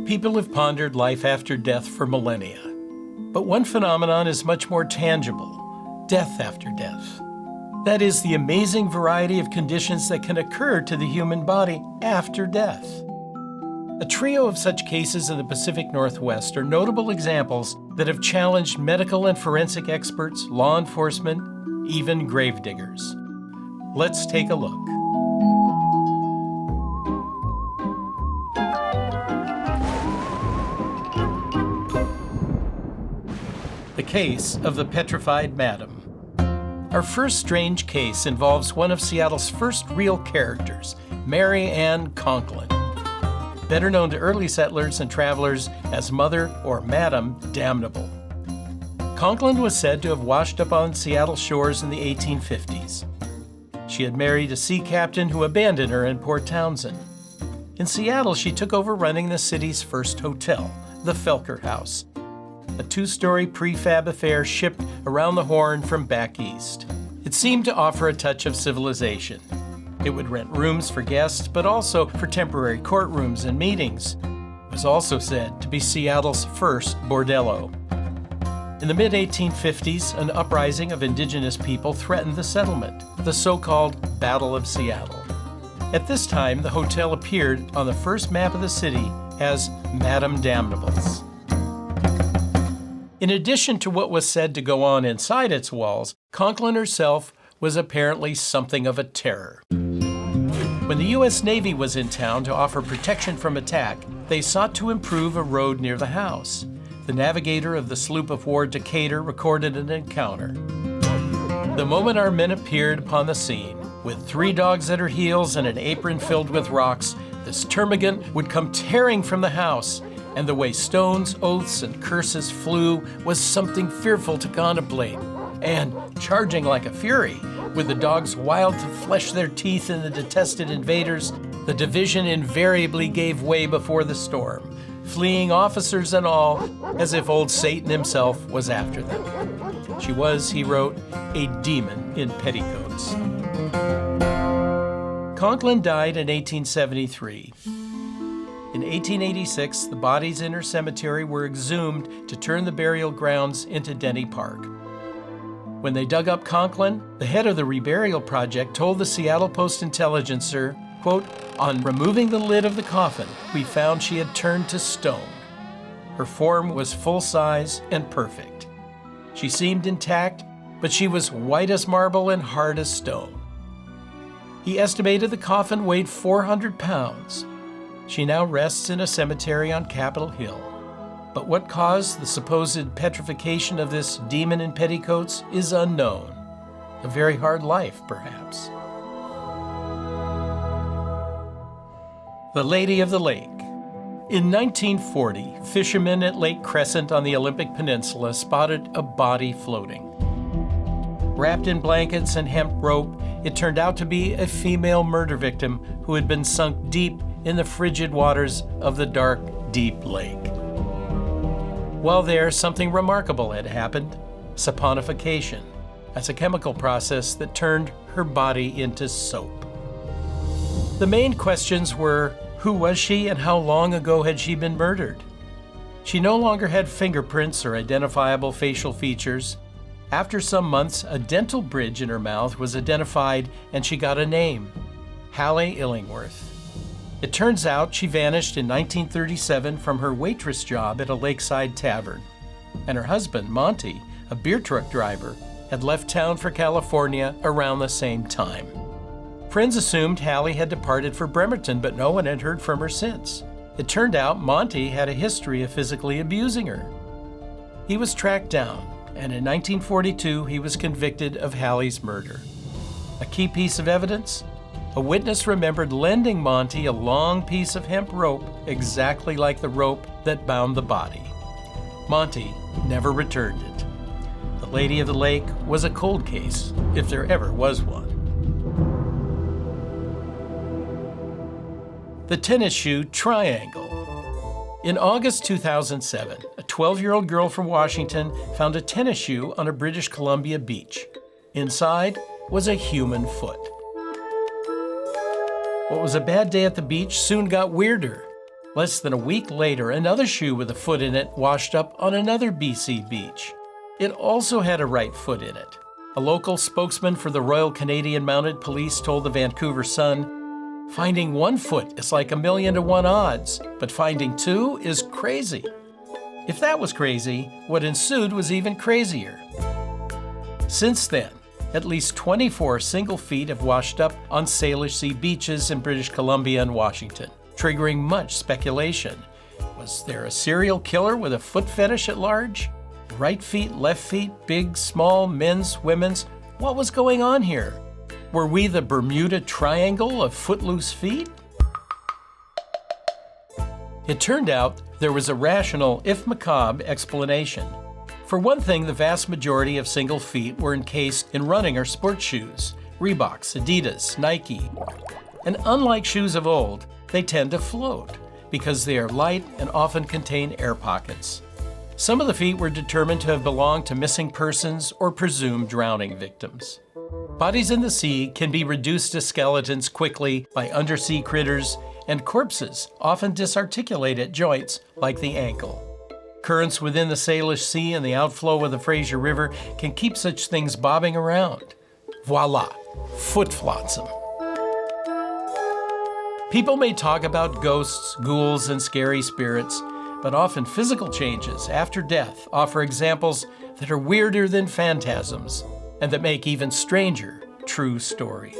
People have pondered life after death for millennia. But one phenomenon is much more tangible: death after death. That is, the amazing variety of conditions that can occur to the human body after death. A trio of such cases in the Pacific Northwest are notable examples that have challenged medical and forensic experts, law enforcement, even gravediggers. Let's take a look. The case of the Petrified Madam. Our first strange case involves one of Seattle's first real characters, Mary Ann Conklin, better known to early settlers and travelers as Mother or Madam Damnable. Conklin was said to have washed up on Seattle shores in the 1850s. She had married a sea captain who abandoned her in Port Townsend. In Seattle, she took over running the city's first hotel, the Felker House, a two-story prefab affair shipped around the Horn from back east. It seemed to offer a touch of civilization. It would rent rooms for guests, but also for temporary courtrooms and meetings. It was also said to be Seattle's first bordello. In the mid-1850s, an uprising of indigenous people threatened the settlement, the so-called Battle of Seattle. At this time, the hotel appeared on the first map of the city as Madam Damnable's. In addition to what was said to go on inside its walls, Conklin herself was apparently something of a terror. When the U.S. Navy was in town to offer protection from attack, they sought to improve a road near the house. The navigator of the sloop of war Decatur recorded an encounter. The moment our men appeared upon the scene, with 3 dogs at her heels and an apron filled with rocks, this termagant would come tearing from the house, and the way stones, oaths, and curses flew was something fearful to contemplate. And, charging like a fury, with the dogs wild to flesh their teeth in the detested invaders, the division invariably gave way before the storm, fleeing officers and all, as if old Satan himself was after them. She was, he wrote, a demon in petticoats. Conklin died in 1873. In 1886, the bodies in her cemetery were exhumed to turn the burial grounds into Denny Park. When they dug up Conklin, the head of the reburial project told the Seattle Post-Intelligencer, quote, "On removing the lid of the coffin, we found she had turned to stone. Her form was full size and perfect. She seemed intact, but she was white as marble and hard as stone." He estimated the coffin weighed 400 pounds. She now rests in a cemetery on Capitol Hill. But what caused the supposed petrification of this demon in petticoats is unknown. A very hard life, perhaps. The Lady of the Lake. In 1940, fishermen at Lake Crescent on the Olympic Peninsula spotted a body floating. Wrapped in blankets and hemp rope, it turned out to be a female murder victim who had been sunk deep in the frigid waters of the dark, deep lake. While there, something remarkable had happened: saponification. That's a chemical process that turned her body into soap. The main questions were, who was she and how long ago had she been murdered? She no longer had fingerprints or identifiable facial features. After some months, a dental bridge in her mouth was identified and she got a name: Hallie Illingworth. It turns out she vanished in 1937 from her waitress job at a lakeside tavern, and her husband, Monty, a beer truck driver, had left town for California around the same time. Friends assumed Hallie had departed for Bremerton, but no one had heard from her since. It turned out Monty had a history of physically abusing her. He was tracked down, and in 1942 he was convicted of Hallie's murder. A key piece of evidence? A witness remembered lending Monty a long piece of hemp rope exactly like the rope that bound the body. Monty never returned it. The Lady of the Lake was a cold case, if there ever was one. The Tennis Shoe Triangle. In August 2007, a 12-year-old girl from Washington found a tennis shoe on a British Columbia beach. Inside was a human foot. What was a bad day at the beach soon got weirder. Less than a week later, another shoe with a foot in it washed up on another BC beach. It also had a right foot in it. A local spokesman for the Royal Canadian Mounted Police told the Vancouver Sun, "Finding one foot is like 1,000,000 to 1 odds, but finding two is crazy." If that was crazy, what ensued was even crazier. Since then, at least 24 single feet have washed up on Salish Sea beaches in British Columbia and Washington, triggering much speculation. Was there a serial killer with a foot fetish at large? Right feet, left feet, big, small, men's, women's? What was going on here? Were we the Bermuda Triangle of footloose feet? It turned out there was a rational, if macabre, explanation. For one thing, the vast majority of single feet were encased in running or sports shoes, Reeboks, Adidas, Nike. And unlike shoes of old, they tend to float because they are light and often contain air pockets. Some of the feet were determined to have belonged to missing persons or presumed drowning victims. Bodies in the sea can be reduced to skeletons quickly by undersea critters, and corpses often disarticulate at joints like the ankle. Currents within the Salish Sea and the outflow of the Fraser River can keep such things bobbing around. Voila, foot flotsam. People may talk about ghosts, ghouls, and scary spirits, but often physical changes after death offer examples that are weirder than phantasms and that make even stranger true stories.